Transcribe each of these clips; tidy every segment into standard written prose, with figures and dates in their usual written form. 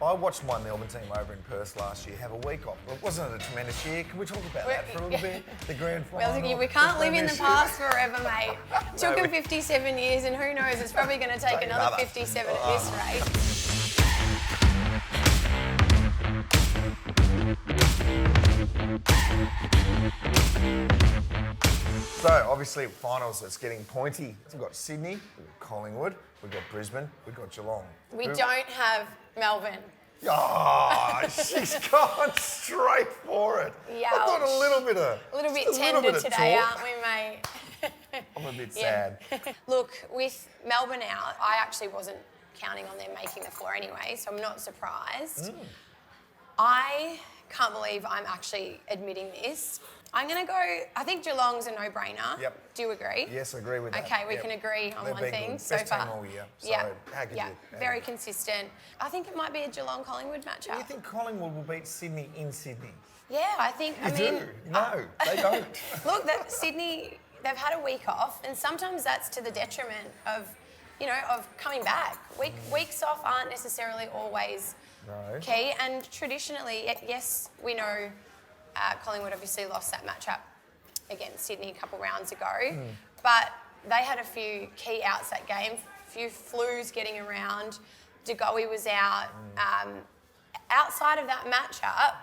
I watched my Melbourne team over in Perth last year have a week off. Wasn't it a tremendous year? Can we talk about that for a little bit? The grand final. Well, we can't live in the past forever, mate. Took him 57 years, and who knows, it's probably going to take another 57 at this rate. So, obviously, finals, it's getting pointy. We've got Sydney, we've got Collingwood, we've got Brisbane, we've got Geelong. We don't have Melbourne. Oh, she's gone straight for it. Yeah. I thought a little bit tender of today, talk. aren't we, mate? I'm a bit sad. Look, with Melbourne out, I actually wasn't counting on them making the floor anyway, so I'm not surprised. I can't believe I'm actually admitting this. I'm going to go, I think Geelong's a no-brainer. Yep. Do you agree? Yes, I agree with that. Okay, we can agree on one thing so Best far. team all year. So how could you? Very consistent. I think it might be a Geelong-Collingwood matchup. Do you think Collingwood will beat Sydney in Sydney? Yeah, I think, You do? No, they don't. Look, Sydney, they've had a week off, and sometimes that's to the detriment of, of coming back. Weeks off aren't necessarily always key, and traditionally, yes, we know Collingwood obviously lost that matchup against Sydney a couple rounds ago, but they had a few key outs that game, a few flus getting around. Degoe was out. Outside of that matchup,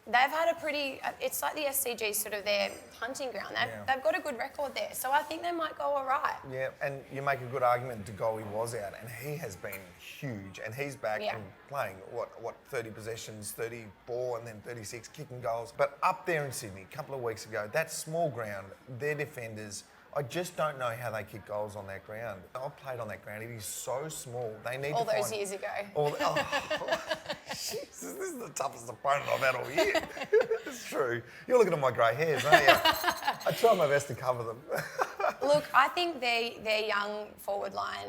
they've had a pretty, it's like the SCG sort of their hunting ground. They've got a good record there, so I think they might go all right. Yeah, and you make a good argument. Degoe was out, and he has been huge, and he's back and playing, what 30 possessions, 34 and then 36 kicking goals. But up there in Sydney, a couple of weeks ago, that small ground, their defenders, I just don't know how they kick goals on that ground. I've played on that ground. It is so small. They need all those years ago. Jesus, this is the toughest opponent I've had all year. It's true. You're looking at my grey hairs, aren't you? I try my best to cover them. Look, I think their young forward line,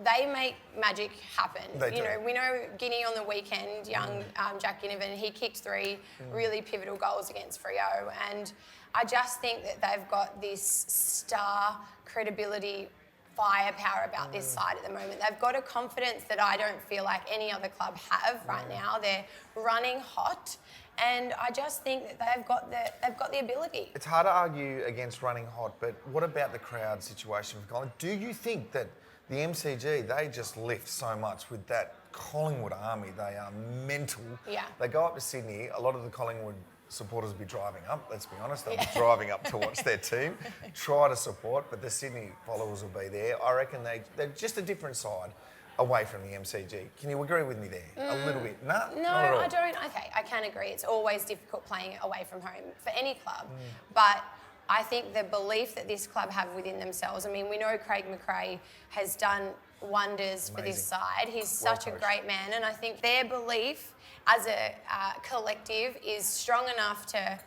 they make magic happen. They do. We know Guinea on the weekend, young Jack Ginnivan, he kicked 3 really pivotal goals against Freo, and I just think that they've got this star credibility, firepower about this side at the moment. They've got a confidence that I don't feel like any other club have right now. They're running hot, and I just think that they've got the ability. It's hard to argue against running hot, but what about the crowd situation for Collingwood? Do you think that the MCG, they just lift so much with that Collingwood army? They are mental. Yeah. They go up to Sydney. A lot of the Collingwood supporters will be driving up, let's be honest. They'll be driving up to watch their team, try to support, but the Sydney followers will be there. I reckon they're just a different side away from the MCG. Can you agree with me there? A little bit? No, not at all. I don't. Okay, I can agree. It's always difficult playing away from home for any club. But I think the belief that this club have within themselves, I mean, we know Craig McRae has done wonders for this side. He's such a great man, and I think their belief as a collective is strong enough to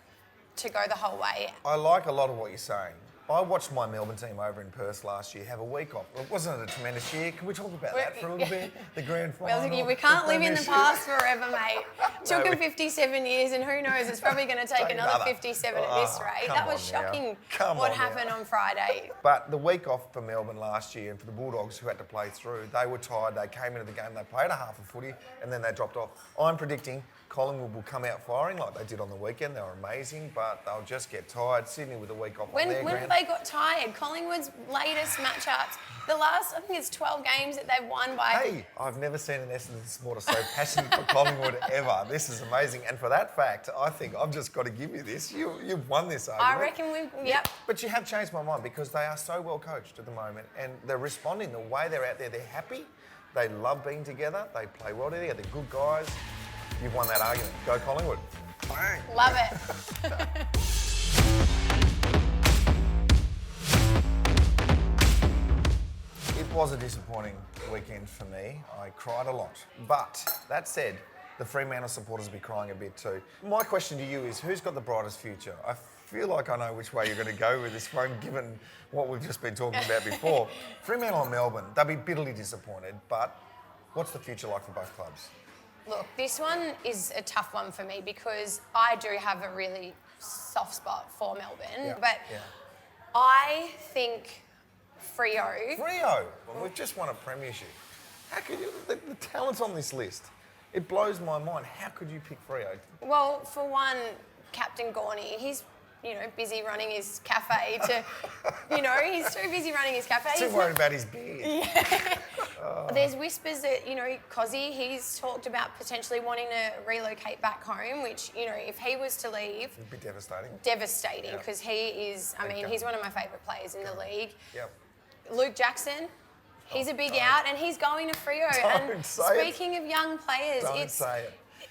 go the whole way. I like a lot of what you're saying. I watched my Melbourne team over in Perth last year have a week off. Wasn't it a tremendous year? Can we talk about that for a little bit? The grand final. Well, we can't live in the past forever, mate. Took him 57 years, and who knows, it's probably going to take another 57 at this rate. That was shocking what happened on Friday. But the week off for Melbourne last year, and for the Bulldogs who had to play through, they were tired. They came into the game, they played a half of footy, and then they dropped off. I'm predicting Collingwood will come out firing like they did on the weekend. They were amazing, but they'll just get tired. Sydney with a week off on their ground. When have they got tired? Collingwood's latest matchups, the last, I think it's 12 games that they've won by... Hey, I've never seen an Essendon supporter so passionate for Collingwood ever. This is amazing. And for that fact, I think I've just got to give you this. You've won this argument. I reckon we've... Yep. But you have changed my mind because they are so well coached at the moment, and they're responding the way they're out there. They're happy. They love being together. They play well together. They're good guys. You've won that argument. Go Collingwood. Bang. Love it. It was a disappointing weekend for me. I cried a lot. But that said, the Fremantle supporters will be crying a bit too. My question to you is, who's got the brightest future? I feel like I know which way you're going to go with this one, given what we've just been talking about before. Fremantle and Melbourne, they'll be bitterly disappointed, but what's the future like for both clubs? Look, this one is a tough one for me because I do have a really soft spot for Melbourne, but I think Freo... Freo? Well, we've just won a premiership. How could you... The talent's on this list. It blows my mind. How could you pick Freo? Well, for one, Captain Gorney, he's busy running his cafe to, he's too busy running his cafe. He's too worried about his beard. Yeah. There's whispers that, Cozzy, he's talked about potentially wanting to relocate back home, which, if he was to leave... It'd be devastating. Devastating, because he is, he's one of my favourite players in the league. Yep. Luke Jackson, he's a big out, and he's going to Freo. And speaking of young players,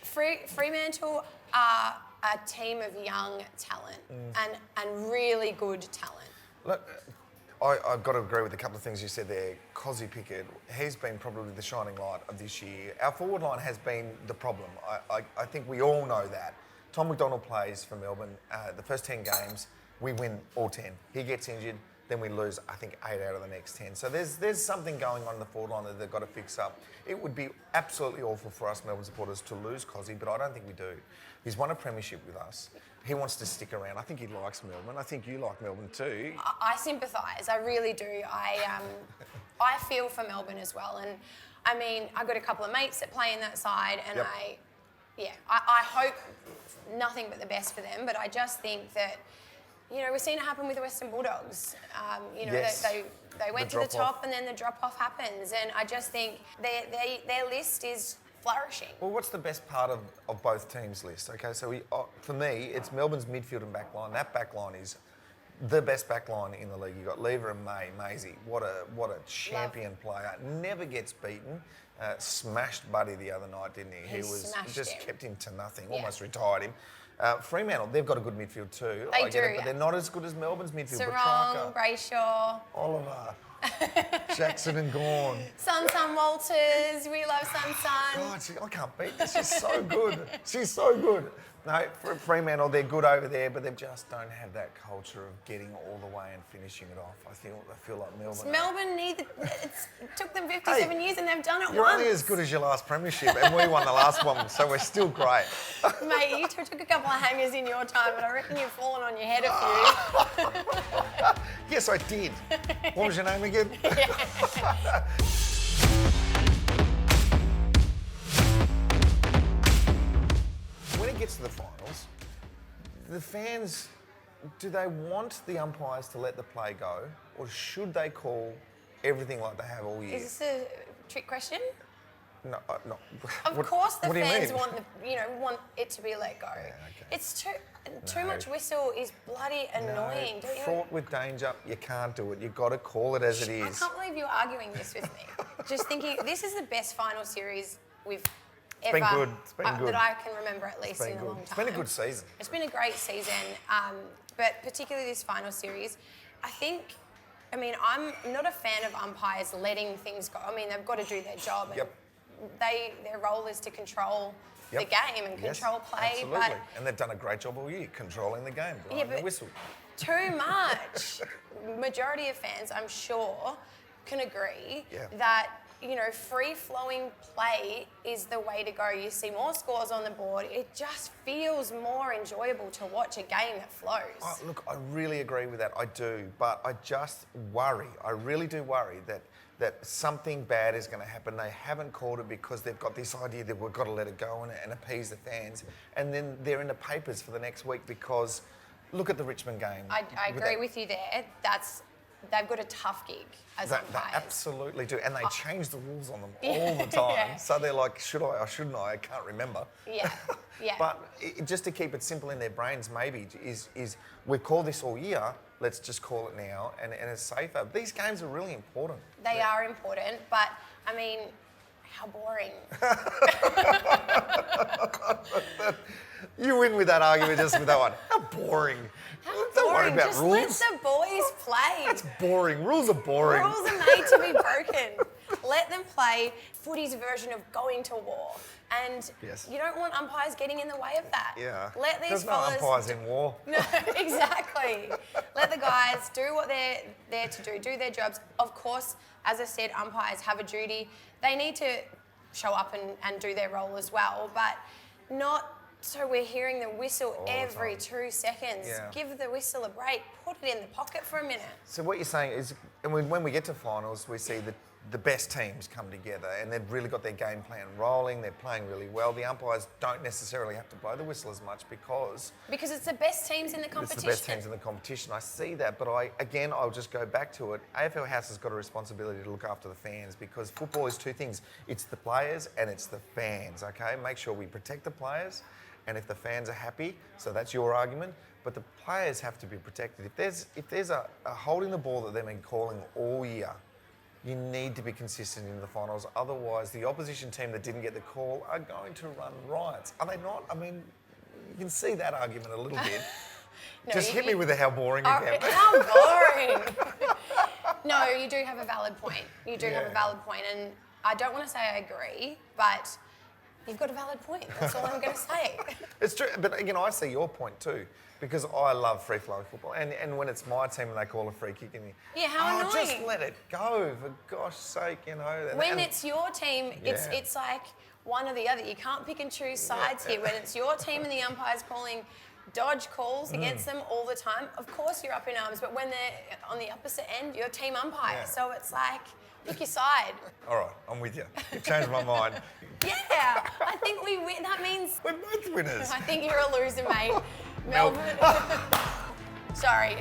Fremantle are a team of young talent and really good talent. Look, I've got to agree with a couple of things you said there. Cozzy Pickett, he's been probably the shining light of this year. Our forward line has been the problem. I think we all know that. Tom McDonald plays for Melbourne. The first 10 games, we win all 10. He gets injured, then we lose, I think, 8 out of the next 10. So there's something going on in the forward line that they've got to fix up. It would be absolutely awful for us Melbourne supporters to lose Cozzy, but I don't think we do. He's won a premiership with us. He wants to stick around. I think he likes Melbourne. I think you like Melbourne too. I sympathise. I really do. I feel for Melbourne as well. And I got a couple of mates that play in that side, and I hope nothing but the best for them. But I just think that, we've seen it happen with the Western Bulldogs. Yes. They went to the top, and then the drop off happens. And I just think their list is flourishing. Well, what's the best part of both teams' list? Okay, so for me, it's Melbourne's midfield and back line. That back line is the best back line in the league. You've got Lever and Maisie. What a champion player. Never gets beaten. Smashed Buddy the other night, didn't he? He was just kept him to nothing. Almost retired him. Fremantle, they've got a good midfield too. They do. But they're not as good as Melbourne's midfield. Sarong, Brayshaw, Oliver, Jackson and Gawn. Sun Walters, we love Sun. God, I can't beat this. She's so good. She's so good. No, for Fremantle, they're good over there, but they just don't have that culture of getting all the way and finishing it off. I feel like Melbourne. Melbourne it took them 57 years and they've done it once. You're only as good as your last premiership, and we won the last one, so we're still great. Mate, you took a couple of hangers in your time, but I reckon you've fallen on your head a few. Yes, I did. What was your name again? When it gets to the finals, the fans, do they want the umpires to let the play go, or should they call everything like they have all year? Is this a trick question? No, no. Of course, the fans want want it to be let go. Yeah, okay. It's too much whistle is bloody annoying. No, fraught with danger. You can't do it. You've got to call it as it is. I can't believe you're arguing this with me. Just thinking, this is the best final series we've It's been good. It's been good. That I can remember at least in a long time. It's been a good season. It's been a great season, but particularly this final series, I'm not a fan of umpires letting things go. They've got to do their job. And their role is to control the game and control play. Absolutely. And they've done a great job all year controlling the game, blowing the whistle. Too much. Majority of fans, I'm sure, can agree that free-flowing play is the way to go. You see more scores on the board. It just feels more enjoyable to watch a game that flows. Oh, look, I really agree with that. I do. But I just worry. I really do worry that something bad is going to happen. They haven't called it because they've got this idea that we've got to let it go and appease the fans. And then they're in the papers for the next week because look at the Richmond game. I agree with you there. They've got a tough gig as umpires. They absolutely do. And they change the rules on them all the time. So they're like, should I or shouldn't I? I can't remember. Yeah. But just to keep it simple in their brains, maybe, is we've called this all year, let's just call it now, and it's safer. These games are really important. They are important, but, how boring. You win with that argument just with that one. How boring. Don't worry about just rules. Just let the boys play. That's boring. Rules are boring. Rules are made to be broken. Let them play footy's version of going to war. And you don't want umpires getting in the way of that. Yeah. Let these There's no umpires in war. No, exactly. Let the guys do what they're there to do their jobs. Of course, as I said, umpires have a duty. They need to show up and do their role as well, but not so we're hearing the whistle every 2 seconds. Yeah. Give the whistle a break. Put it in the pocket for a minute. So what you're saying is, and when we get to finals, we see the best teams come together and they've really got their game plan rolling, they're playing really well. The umpires don't necessarily have to blow the whistle as much because it's the best teams in the competition. it's the best teams in the competition. I see that, but I'll just go back to it. AFL House has got a responsibility to look after the fans because football is two things. It's the players and it's the fans, okay? Make sure we protect the players, and if the fans are happy, so that's your argument, but the players have to be protected. If there's a holding the ball that they've been calling all year, you need to be consistent in the finals. Otherwise, the opposition team that didn't get the call are going to run riots. Are they not? I mean, you can see that argument a little bit. No, Just hit me with how boring again. How boring. No, you do have a valid point. You do have Yeah. a valid point, and I don't want to say I agree, but you've got a valid point. That's all I'm going to say. It's true, but again, I see your point too, because I love free-flowing football, and when it's my team and they call a free kick, and how annoying. just let it go, for gosh sake, you know. When it's your team, it's like one or the other. You can't pick and choose sides here. When it's your team and the umpire's calling dodge calls against them all the time, of course you're up in arms, but when they're on the opposite end, you're team umpire. Yeah. So it's like, pick your side. All right, I'm with you. You've changed my mind. Yeah, I think we win. That means We're both winners. I think you're a loser, mate. Melbourne. Sorry.